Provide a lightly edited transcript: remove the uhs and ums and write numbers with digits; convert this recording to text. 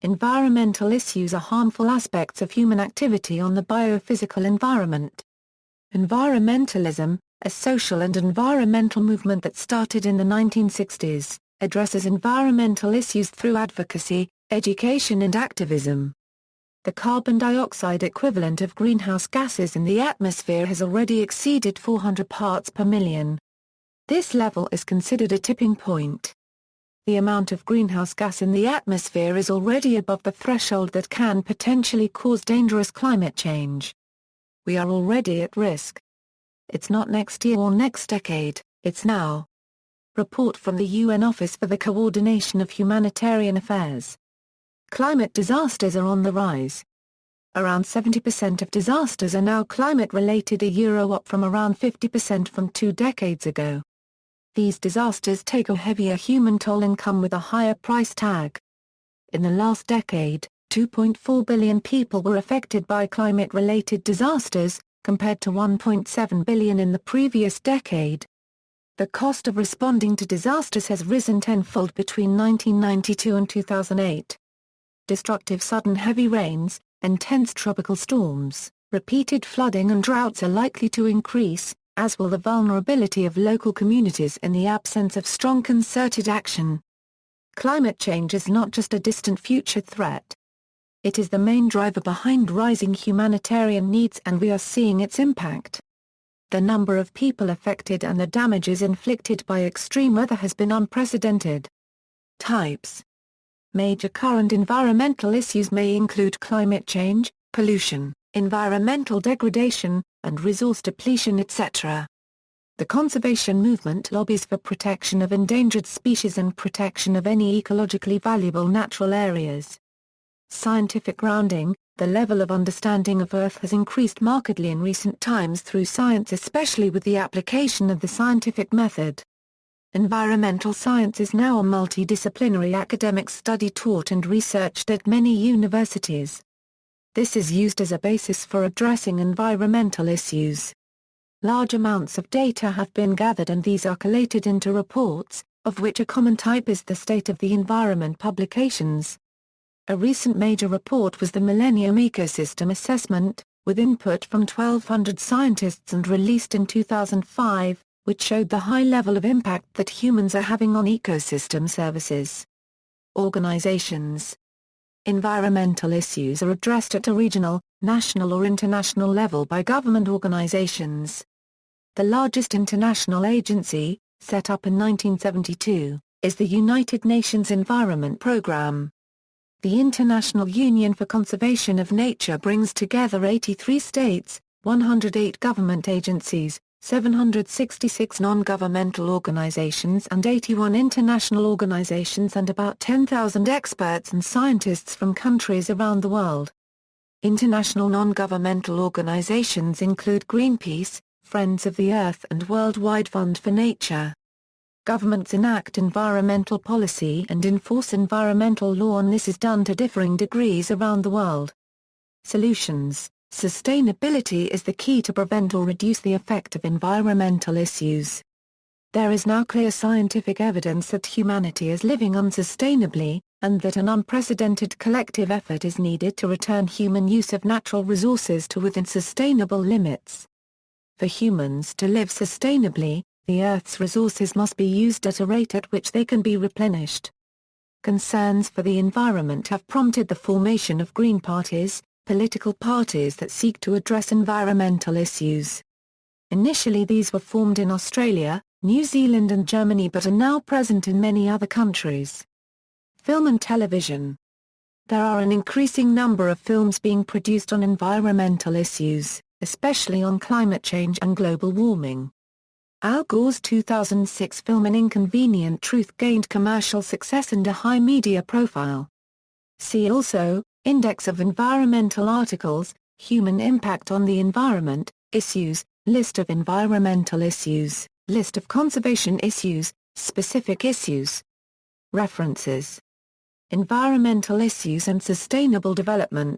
Environmental issues are harmful aspects of human activity on the biophysical environment. Environmentalism, a social and environmental movement that started in the 1960s, addresses environmental issues through advocacy, education and activism. The carbon dioxide equivalent of greenhouse gases in the atmosphere has already exceeded 400 parts per million. This level is considered a tipping point. The amount of greenhouse gas in the atmosphere is already above the threshold that can potentially cause dangerous climate change. We are already at risk. It's not next year or next decade, it's now. Report from the UN Office for the Coordination of Humanitarian Affairs. Climate disasters are on the rise. Around 70% of disasters are now climate-related, up from around 50% from 2 decades ago. These disasters take a heavier human toll and come with a higher price tag. In the last decade, 2.4 billion people were affected by climate-related disasters, compared to 1.7 billion in the previous decade. The cost of responding to disasters has risen tenfold between 1992 and 2008. Destructive sudden heavy rains, intense tropical storms, repeated flooding and droughts are likely to increase, as will the vulnerability of local communities in the absence of strong concerted action. Climate change is not just a distant future threat. It is the main driver behind rising humanitarian needs, and we are seeing its impact. The number of people affected and the damages inflicted by extreme weather has been unprecedented. Types. Major current environmental issues may include climate change, pollution, environmental degradation, and resource depletion, etc. The conservation movement lobbies for protection of endangered species and protection of any ecologically valuable natural areas. Scientific grounding. The level of understanding of Earth has increased markedly in recent times through science, especially with the application of the scientific method. Environmental science is now a multidisciplinary academic study taught and researched at many universities. This is used as a basis for addressing environmental issues. Large amounts of data have been gathered and these are collated into reports, of which a common type is the State of the Environment publications. A recent major report was the Millennium Ecosystem Assessment, with input from 1,200 scientists and released in 2005, which showed the high level of impact that humans are having on ecosystem services. Organizations. Environmental issues are addressed at a regional, national or international level by government organizations. The largest international agency, set up in 1972, is the United Nations Environment Programme. The International Union for Conservation of Nature brings together 83 states, 108 government agencies, 766 non-governmental organizations and 81 international organizations and about 10,000 experts and scientists from countries around the world. International non-governmental organizations include Greenpeace, Friends of the Earth and Worldwide Fund for Nature. Governments enact environmental policy and enforce environmental law, and this is done to differing degrees around the world. Solutions. Sustainability is the key to prevent or reduce the effect of environmental issues. There is now clear scientific evidence that humanity is living unsustainably, and that an unprecedented collective effort is needed to return human use of natural resources to within sustainable limits. For humans to live sustainably, the Earth's resources must be used at a rate at which they can be replenished. Concerns for the environment have prompted the formation of green parties, political parties that seek to address environmental issues. Initially these were formed in Australia, New Zealand and Germany, but are now present in many other countries. Film and television. There are an increasing number of films being produced on environmental issues, especially on climate change and global warming. Al Gore's 2006 film An Inconvenient Truth gained commercial success and a high media profile. See also, Index of environmental articles, Human impact on the environment, Issues, List of environmental issues, List of conservation issues, Specific issues. References. Environmental issues and sustainable development.